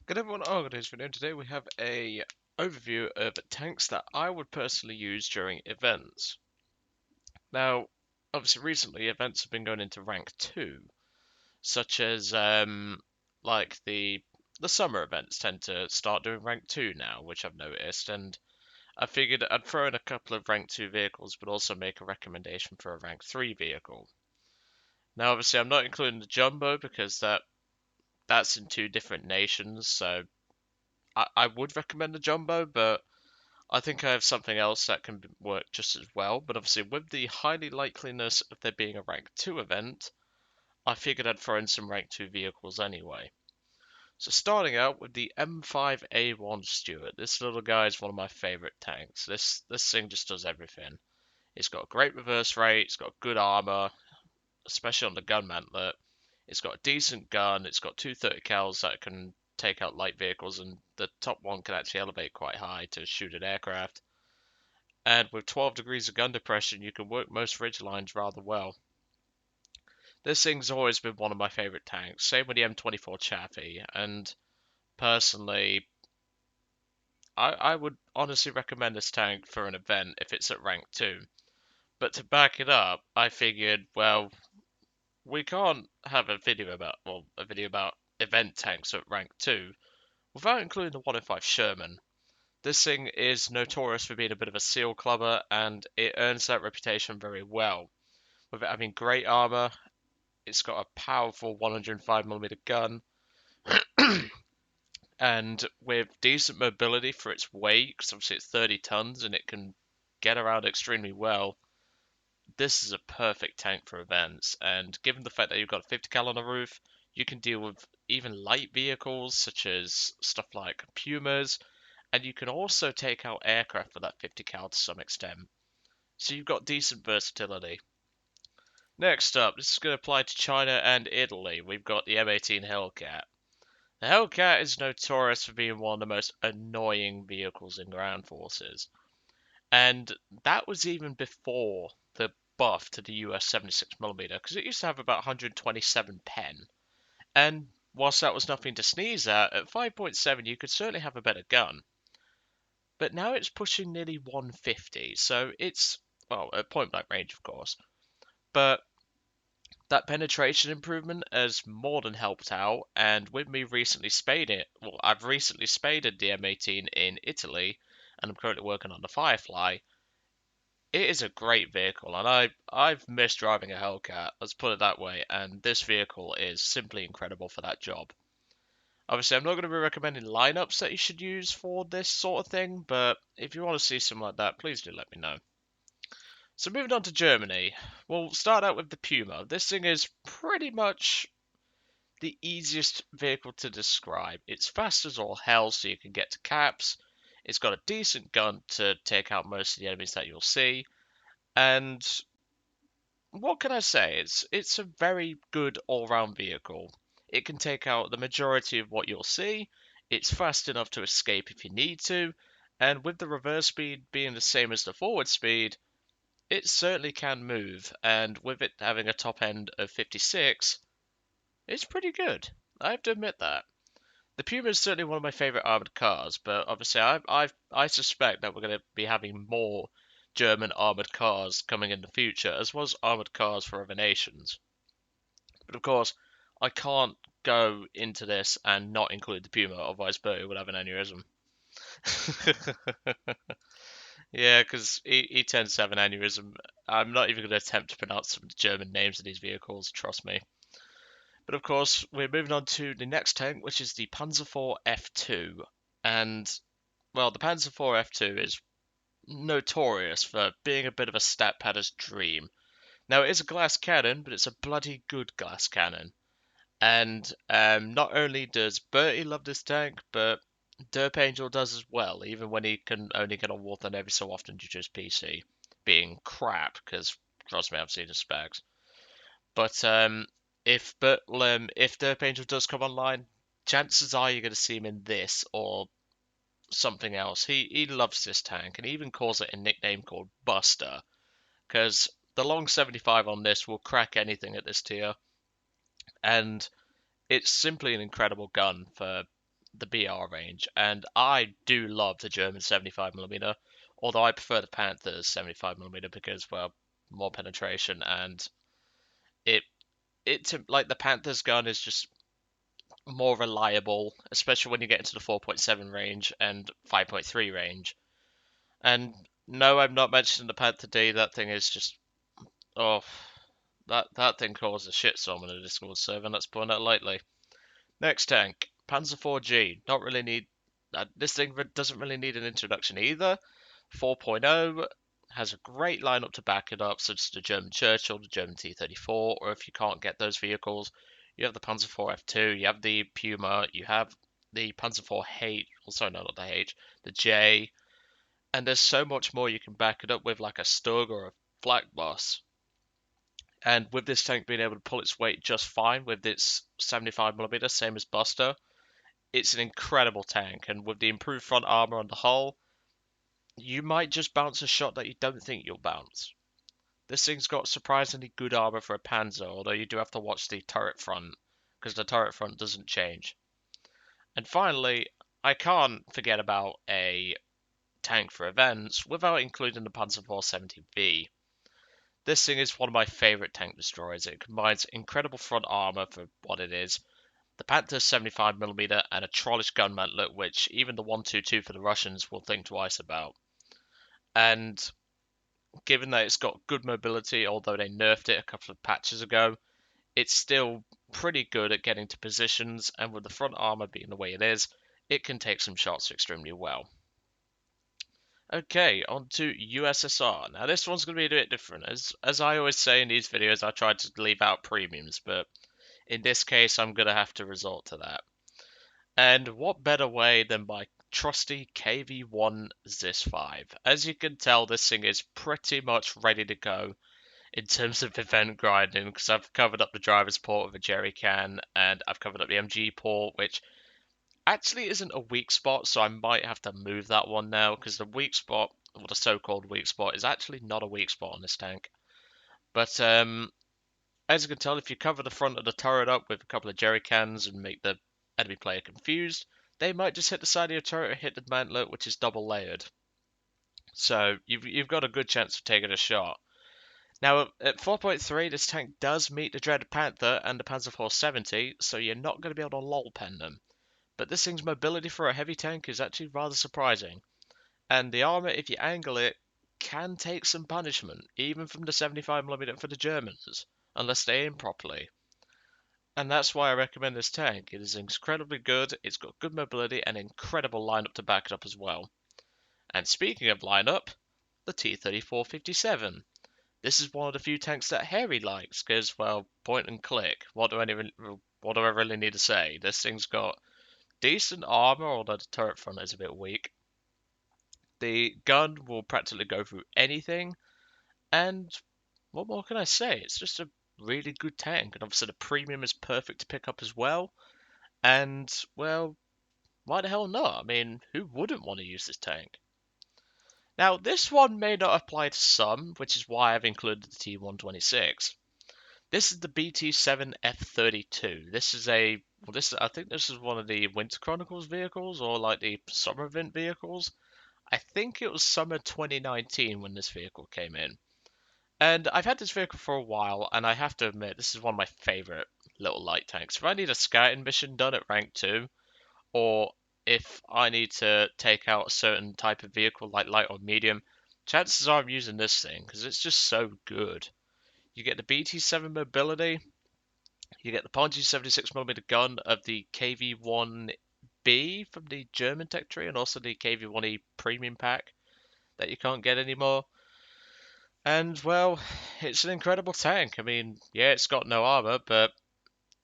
Good everyone, Argonaut video. Today we have a overview of tanks that I would personally use during events. Now, obviously recently events have been going into rank 2, such as like the summer events tend to start doing rank 2 now, which I've noticed, and I figured I'd throw in a couple of rank 2 vehicles, but also make a recommendation for a rank 3 vehicle. Now, obviously I'm not including the Jumbo because that's in two different nations, so I would recommend the Jumbo, but I think I have something else that can work just as well. But obviously, with the highly likeliness of there being a rank 2 event, I figured I'd throw in some rank 2 vehicles anyway. So starting out with the M5A1 Stuart. This little guy is one of my favorite tanks. This thing just does everything. It's got a great reverse rate, it's got good armor, especially on the gun mantlet. It's got a decent gun, it's got two 30 cals that can take out light vehicles, and the top one can actually elevate quite high to shoot at aircraft. And with 12 degrees of gun depression, you can work most ridge lines rather well. This thing's always been one of my favorite tanks, same with the M24 Chaffee, and personally, I would honestly recommend this tank for an event if it's at rank 2. But to back it up, I figured, well, we can't have a video about event tanks at rank 2 without including the 105 Sherman. This thing is notorious for being a bit of a seal clubber, and it earns that reputation very well. With it having great armor, it's got a powerful 105mm gun, and with decent mobility for its weight, because obviously it's 30 tons and it can get around extremely well. This is a perfect tank for events, and given the fact that you've got a 50 cal on the roof, you can deal with even light vehicles such as stuff like Pumas, and you can also take out aircraft with that 50 cal to some extent. So you've got decent versatility. Next up, this is going to apply to China and Italy. We've got the M18 Hellcat. The Hellcat is notorious for being one of the most annoying vehicles in ground forces. And that was even before the buff to the US 76mm, because it used to have about 127 pen. And whilst that was nothing to sneeze at 5.7 you could certainly have a better gun. But now it's pushing nearly 150, so it's, well, at point blank range, of course. But that penetration improvement has more than helped out, and with me recently spaded well, I've recently spaded the M18 in Italy, and I'm currently working on the Firefly. It is a great vehicle, and I've missed driving a Hellcat, let's put it that way, and this vehicle is simply incredible for that job. Obviously, I'm not going to be recommending lineups that you should use for this sort of thing, but if you want to see something like that, please do let me know. So moving on to Germany, we'll start out with the Puma. This thing is pretty much the easiest vehicle to describe. It's fast as all hell, so you can get to caps. It's got a decent gun to take out most of the enemies that you'll see. And what can I say? It's a very good all-round vehicle. It can take out the majority of what you'll see. It's fast enough to escape if you need to. And with the reverse speed being the same as the forward speed, it certainly can move. And with it having a top end of 56, it's pretty good. I have to admit that. The Puma is certainly one of my favorite armored cars, but obviously I suspect that we're going to be having more German armored cars coming in the future, as well as armored cars for other nations. But of course, I can't go into this and not include the Puma, otherwise Bertie would have an aneurysm. Yeah, because he tends to have an aneurysm. I'm not even going to attempt to pronounce some of the German names of these vehicles, trust me. But of course, we're moving on to the next tank, which is the Panzer IV F2. And, well, the Panzer IV F2 is notorious for being a bit of a stat padder's dream. Now, it is a glass cannon, but it's a bloody good glass cannon. And not only does Bertie love this tank, but Derp Angel does as well, even when he can only get on Warthog every so often due to his PC being crap, because trust me, I've seen his specs. But if Derp Angel does come online, chances are you're going to see him in this or something else. He loves this tank, and he even calls it a nickname called Buster, because the long 75 on this will crack anything at this tier, and it's simply an incredible gun for the BR range, and I do love the German 75mm, although I prefer the Panther's 75mm because, well, more penetration, and it like the Panther's gun is just more reliable, especially when you get into the 4.7 range and 5.3 range. And no, I'm not mentioning the Panther D. That thing is just, oh, that thing caused a shitstorm in the Discord server, and let's put it lightly. Next tank, Panzer IV-G. Not really need. This thing doesn't really need an introduction either. 4.0 has a great lineup to back it up, such as the German Churchill, the German T-34, or if you can't get those vehicles, you have the Panzer IV F2, you have the Puma, you have the Panzer IV H, also no, not the H, the J, and there's so much more you can back it up with, like a Stug or a Flak Boss. And with this tank being able to pull its weight just fine with its 75mm, same as Buster, it's an incredible tank. And with the improved front armor on the hull, you might just bounce a shot that you don't think you'll bounce. This thing's got surprisingly good armor for a Panzer, although you do have to watch the turret front, because the turret front doesn't change. And finally, I can't forget about a tank for events without including the Panzer IV 70V. This thing is one of my favourite tank destroyers. It combines incredible front armor for what it is, the Panther 75mm, and a trollish gun mantlet, which even the 122 for the Russians will think twice about. And given that it's got good mobility, although they nerfed it a couple of patches ago, it's still pretty good at getting to positions, and with the front armor being the way it is, it can take some shots extremely well. Okay, on to USSR. Now this one's going to be a bit different. As I always say in these videos, I try to leave out premiums, but in this case I'm going to have to resort to that. And what better way than by trusty KV-1 ZIS-5. As you can tell, this thing is pretty much ready to go in terms of event grinding, because I've covered up the driver's port with a jerry can, and I've covered up the MG port, which actually isn't a weak spot, so I might have to move that one now, because the weak spot, or the so-called weak spot, is actually not a weak spot on this tank. But as you can tell, if you cover the front of the turret up with a couple of jerry cans and make the enemy player confused, they might just hit the side of your turret or hit the mantlet, which is double layered. So you've got a good chance of taking a shot. Now, at 4.3, this tank does meet the dreaded Panther and the Panzer IV 70, so you're not going to be able to lol pen them. But this thing's mobility for a heavy tank is actually rather surprising. And the armor, if you angle it, can take some punishment, even from the 75mm for the Germans, unless they aim properly. And that's why I recommend this tank. It is incredibly good, it's got good mobility and incredible lineup to back it up as well. And speaking of lineup, the T-34-57. This is one of the few tanks that Harry likes, because, well, point and click. What do I really need to say? This thing's got decent armor, although the turret front is a bit weak. The gun will practically go through anything, and what more can I say? It's just a really good tank, and obviously the premium is perfect to pick up as well. And, well, why the hell not? I mean, who wouldn't want to use this tank? Now, this one may not apply to some, which is why I've included the T126. This is the BT7F32. I think this is one of the Winter Chronicles vehicles, or like the Summer Event vehicles. I think it was summer 2019 when this vehicle came in. And I've had this vehicle for a while, and I have to admit, this is one of my favorite little light tanks. If I need a scouting mission done at rank 2, or if I need to take out a certain type of vehicle like light or medium, chances are I'm using this thing because it's just so good. You get the BT7 mobility, you get the Ponji 76mm gun of the KV-1B from the German tech tree, and also the KV-1E premium pack that you can't get anymore. And, well, it's an incredible tank. I mean, yeah, it's got no armor, but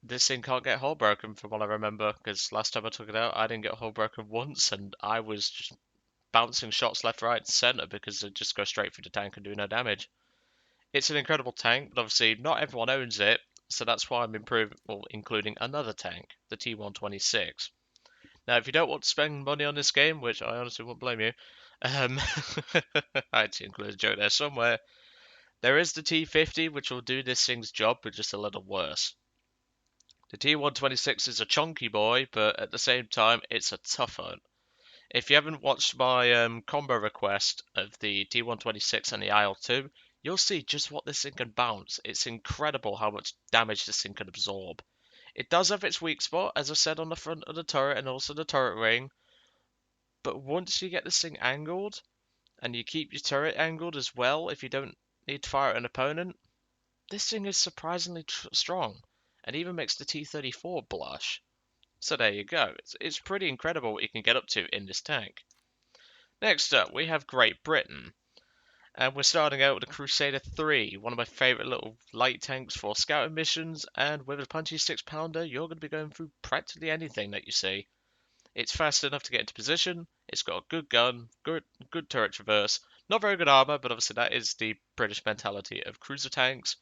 this thing can't get hull broken from what I remember, because last time I took it out, I didn't get hull broken once, and I was just bouncing shots left, right, and centre because they just go straight through the tank and do no damage. It's an incredible tank, but obviously not everyone owns it, so that's why I'm including another tank, the T126. Now, if you don't want to spend money on this game, which I honestly won't blame you, I actually included a joke there somewhere, there is the T50, which will do this thing's job, but just a little worse. The T126 is a chunky boy, but at the same time, it's a tough hunt. If you haven't watched my combo request of the T126 and the IL-2, you'll see just what this thing can bounce. It's incredible how much damage this thing can absorb. It does have its weak spot, as I said, on the front of the turret and also the turret ring, but once you get this thing angled, and you keep your turret angled as well if you don't need to fire at an opponent, this thing is surprisingly strong, and even makes the T-34 blush. So there you go. It's pretty incredible what you can get up to in this tank. Next up, we have Great Britain. And we're starting out with the Crusader 3, one of my favourite little light tanks for scouting missions, and with a punchy 6-pounder, you're going to be going through practically anything that you see. It's fast enough to get into position, it's got a good gun, good turret traverse, not very good armour, but obviously that is the British mentality of cruiser tanks.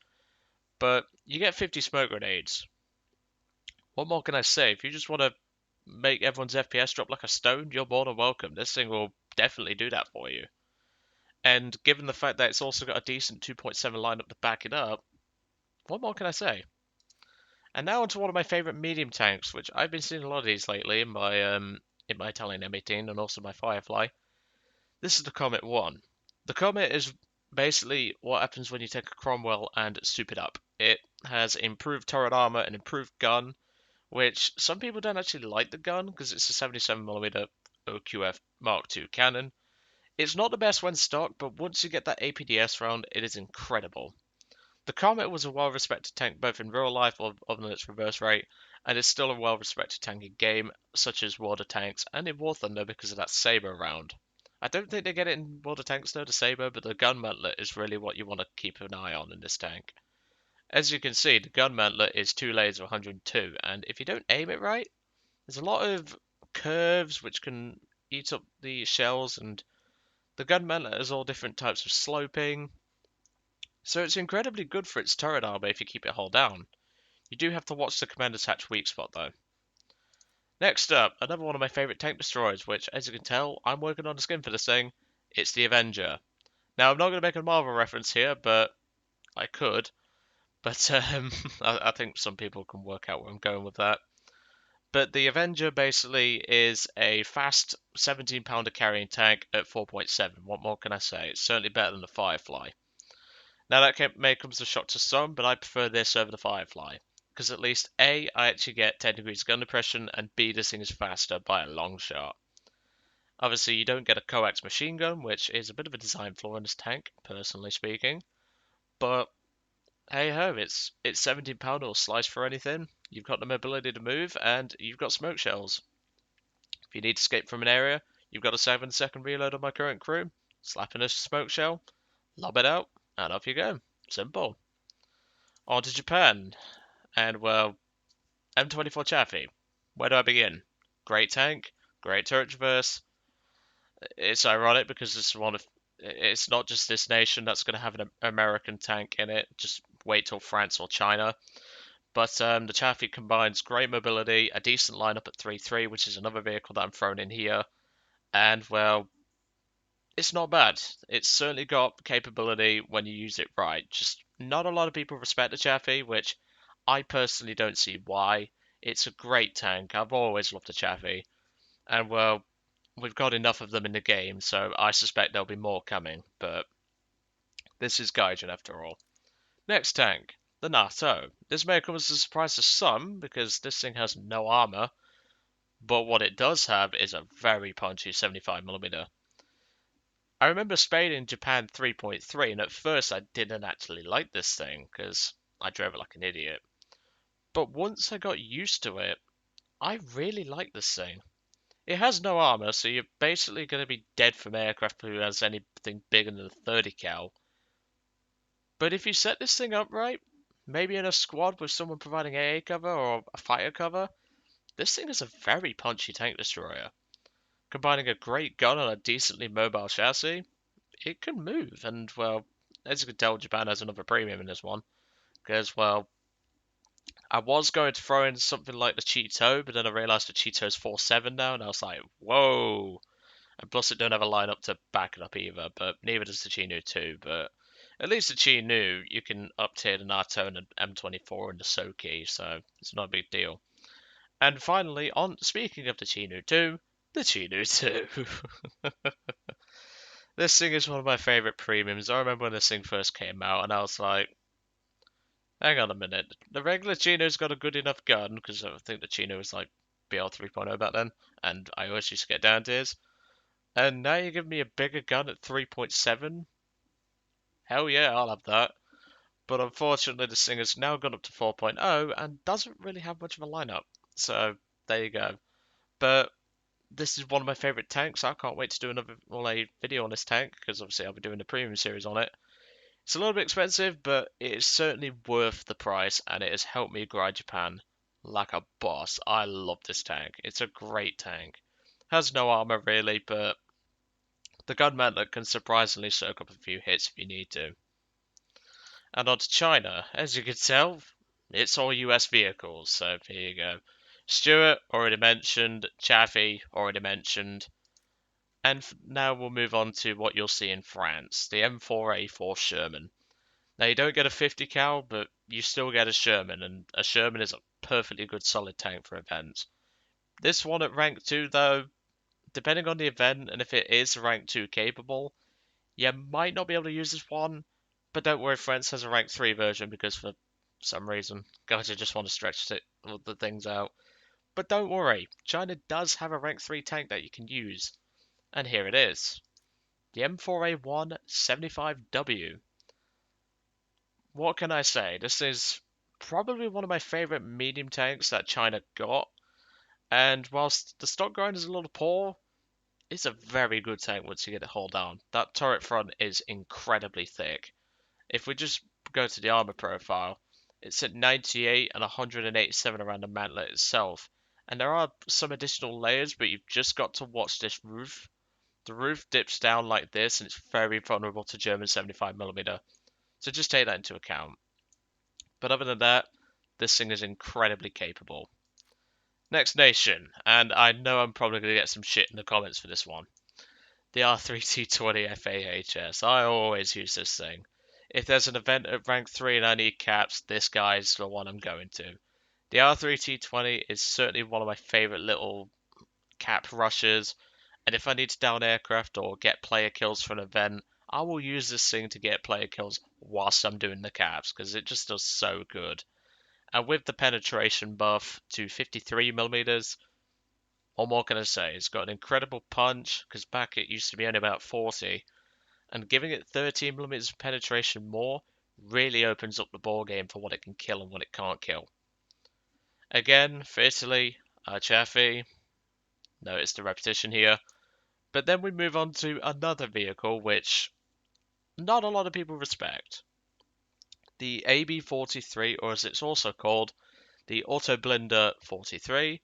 But you get 50 smoke grenades. What more can I say? If you just want to make everyone's FPS drop like a stone, you're more than welcome. This thing will definitely do that for you. And given the fact that it's also got a decent 2.7 lineup to back it up, what more can I say? And now onto one of my favourite medium tanks, which I've been seeing a lot of these lately in my Italian M18 and also my Firefly. This is the Comet 1. The Comet is basically what happens when you take a Cromwell and soup it up. It has improved turret armor and improved gun, which some people don't actually like the gun because it's a 77mm OQF Mark II cannon. It's not the best when stock, but once you get that APDS round, it is incredible. The Comet was a well-respected tank both in real life other than its reverse rate, and is still a well-respected tank in game, such as World of Tanks, and in War Thunder because of that Sabre round. I don't think they get it in World of Tanks though, the Sabre, but the gun mantlet is really what you want to keep an eye on in this tank. As you can see, the gun mantlet is 2 layers of 102, and if you don't aim it right, there's a lot of curves which can eat up the shells, and the gun mantlet has all different types of sloping, so it's incredibly good for its turret armor if you keep it hull down. You do have to watch the commander's hatch weak spot though. Next up, another one of my favourite tank destroyers, which, as you can tell, I'm working on a skin for this thing. It's the Avenger. Now, I'm not going to make a Marvel reference here, but I could. But I think some people can work out where I'm going with that. But the Avenger basically is a fast 17-pounder carrying tank at 4.7. What more can I say? It's certainly better than the Firefly. Now that may come as a shock to some, but I prefer this over the Firefly. Because at least A, I actually get 10 degrees gun depression, and B, this thing is faster by a long shot. Obviously, you don't get a coax machine gun, which is a bit of a design flaw in this tank, personally speaking. But hey ho, it's 17-pounder will slice for anything. You've got the mobility to move, and you've got smoke shells. If you need to escape from an area, you've got a 7-second reload on my current crew. Slap in a smoke shell, lob it out, and off you go. Simple. On to Japan, and well, M24 Chaffee. Where do I begin? Great tank, great turret traverse. It's ironic because it's not just this nation that's going to have an American tank in it. Just wait till France or China. But the Chaffee combines great mobility, a decent lineup at 3-3, which is another vehicle that I'm throwing in here, and well, it's not bad. It's certainly got capability when you use it right. Just not a lot of people respect the Chaffee, which I personally don't see why. It's a great tank. I've always loved the Chaffee, and well, we've got enough of them in the game, so I suspect there'll be more coming. But this is Gaijin after all. Next tank, the Nato. This may come as a surprise to some because this thing has no armor, but what it does have is a very punchy 75mm. I remember Spain in Japan 3.3, and at first I didn't actually like this thing because I drove it like an idiot. But once I got used to it, I really like this thing. It has no armor, so you're basically going to be dead from aircraft who has anything bigger than a 30 cal. But if you set this thing up right, maybe in a squad with someone providing AA cover or a fighter cover, this thing is a very punchy tank destroyer. Combining a great gun on a decently mobile chassis, it can move, and well, as you can tell, Japan has another premium in this one. Because, well, I was going to throw in something like the Cheeto, but then I realised the Cheeto's 4.7 now, and I was like, whoa! And plus it don't have a lineup to back it up either, but neither does the Chino 2, but At least the Chi Nu, you can up tier the Nato and the M24 and the Soki, so it's not a big deal. And finally, on speaking of the Chi Nu 2, the Chi Nu 2. This thing is one of my favorite premiums. I remember when this thing first came out, and I was like, hang on a minute. The regular Chino's got a good enough gun, because I think the Chino was like BL 3.0 back then, and I always used to get down tiers. And now you give me a bigger gun at 3.7? Hell yeah, I'll have that. But unfortunately, this thing has now gone up to 4.0 and doesn't really have much of a lineup. So there you go. But this is one of my favorite tanks. I can't wait to do another video on this tank because obviously I'll be doing the premium series on it. It's a little bit expensive, but it is certainly worth the price, and it has helped me grind Japan like a boss. I love this tank. It's a great tank. Has no armor really, but the gun mantlet can surprisingly soak up a few hits if you need to. And on to China. As you can tell, it's all US vehicles, so here you go. Stuart, already mentioned. Chaffee, already mentioned. And now we'll move on to what you'll see in France, the M4A4 Sherman. Now you don't get a 50 cal, but you still get a Sherman, and a Sherman is a perfectly good solid tank for events. This one at rank 2 though, depending on the event and if it is rank 2 capable, you might not be able to use this one, but don't worry, France has a rank 3 version because for some reason, guys, I just want to stretch the things out. But don't worry, China does have a rank 3 tank that you can use, and here it is. The M4A1 75W. What can I say? This is probably one of my favorite medium tanks that China got, and whilst the stock grind is a little poor, it's a very good tank once you get it hauled down. That turret front is incredibly thick. If we just go to the armor profile, it's at 98 and 187 around the mantlet itself. And there are some additional layers, but you've just got to watch this roof. The roof dips down like this, and it's very vulnerable to German 75mm. So just take that into account. But other than that, this thing is incredibly capable. Next nation, and I know I'm probably going to get some shit in the comments for this one. The R3T20 FAHS. I always use this thing. If there's an event at rank 3 and I need caps, this guy's the one I'm going to. The R3T20 is certainly one of my favourite little cap rushers, and if I need to down aircraft or get player kills for an event, I will use this thing to get player kills whilst I'm doing the caps, because it just does so good. And with the penetration buff to 53mm, what more can I say? It's got an incredible punch, because back it used to be only about 40, and giving it 13mm of penetration more really opens up the ball game for what it can kill and what it can't kill. Again, for Italy, Chaffee, notice the repetition here. But then we move on to another vehicle which not a lot of people respect. The AB43, or as it's also called, the Autoblinder 43.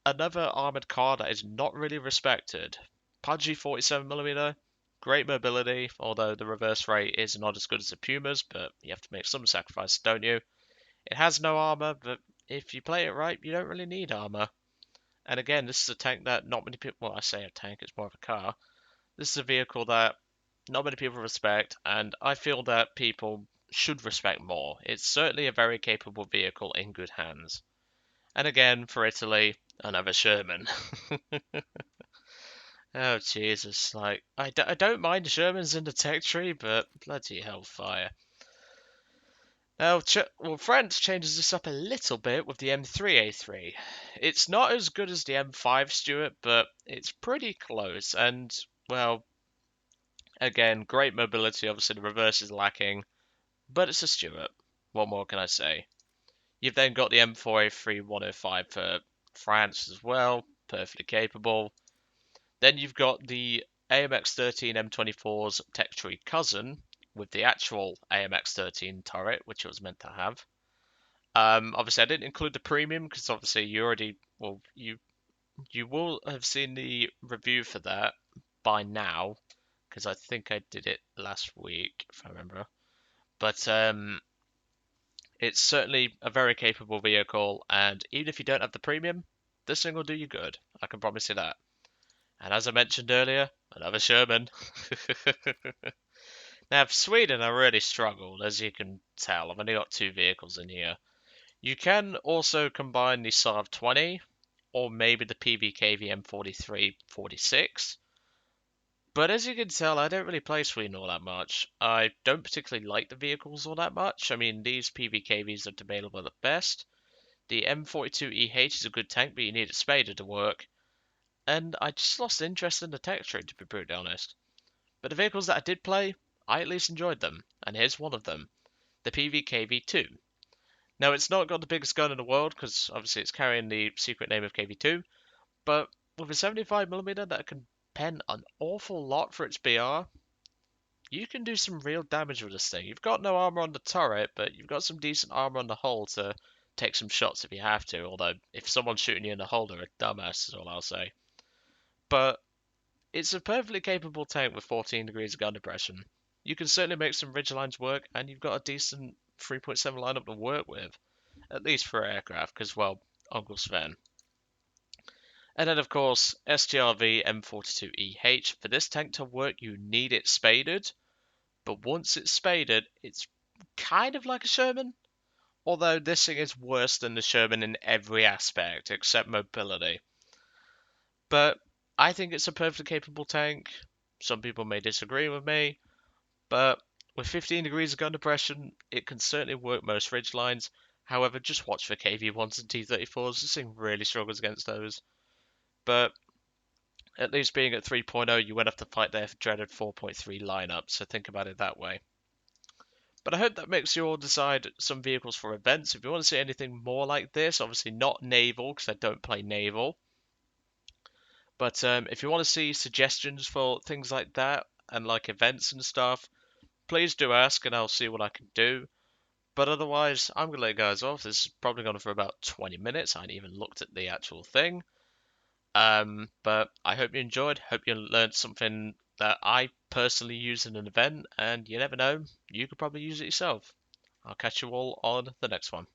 Another armoured car that is not really respected. Pudgy 47mm, great mobility, although the reverse rate is not as good as the Pumas, but you have to make some sacrifices, don't you? It has no armour, but if you play it right, you don't really need armour. And again, this is a tank that not many people, well, I say a tank, it's more of a car. This is a vehicle that not many people respect, and I feel that people should respect more. It's certainly a very capable vehicle in good hands. And again, for Italy, another Sherman. Oh, Jesus. Like, I don't mind Shermans in the tech tree, but bloody hellfire. Now, France changes this up a little bit with the M3A3. It's not as good as the M5 Stuart, but it's pretty close. And, well, again, great mobility. Obviously, the reverse is lacking, but it's a Stuart. What more can I say? You've then got the M4A3 105 for France as well, perfectly capable. Then you've got the AMX-13 M24's tech tree cousin with the actual AMX-13 turret, which it was meant to have. Obviously, I didn't include the premium because obviously you will have seen the review for that by now because I think I did it last week if I remember. But it's certainly a very capable vehicle, and even if you don't have the premium, this thing will do you good. I can promise you that. And as I mentioned earlier, another Sherman. Now, for Sweden, I really struggled, as you can tell. I've only got two vehicles in here. You can also combine the Saab 20 or maybe the PBKV M43 46. But as you can tell, I don't really play Sweden all that much. I don't particularly like the vehicles all that much. I mean, these PBKVs are debatable at best. The M42EH is a good tank, but you need a Spader to work. And I just lost interest in the tech tree, to be brutally honest. But the vehicles that I did play, I at least enjoyed them. And here's one of them, the PVKV2. Now, it's not got the biggest gun in the world, because obviously it's carrying the secret name of KV2, but with a 75mm that can pen an awful lot for its BR, you can do some real damage with this thing. You've got no armor on the turret, but you've got some decent armor on the hull to take some shots if you have to. Although, if someone's shooting you in the hull, they're a dumbass, is all I'll say. But it's a perfectly capable tank with 14 degrees of gun depression. You can certainly make some ridgelines work, and you've got a decent 3.7 lineup to work with, at least for aircraft, because, well, Uncle Sven. And then, of course, STRV M42EH. For this tank to work, you need it spaded, but once it's spaded, it's kind of like a Sherman, although this thing is worse than the Sherman in every aspect except mobility. But I think it's a perfectly capable tank. Some people may disagree with me, but with 15 degrees of gun depression, it can certainly work most ridge lines. However, just watch for KV1s and T-34s. This thing really struggles against those. But at least being at 3.0, you won't have to fight their dreaded 4.3 lineup, so think about it that way. But I hope that makes you all decide some vehicles for events. If you want to see anything more like this, obviously not naval, because I don't play naval. But if you want to see suggestions for things like that, and like events and stuff, please do ask and I'll see what I can do. But otherwise, I'm going to let you guys off. This is probably gone for about 20 minutes. I hadn't even looked at the actual thing. But I hope you enjoyed. Hope you learned something that I personally use in an event. And you never know, you could probably use it yourself. I'll catch you all on the next one.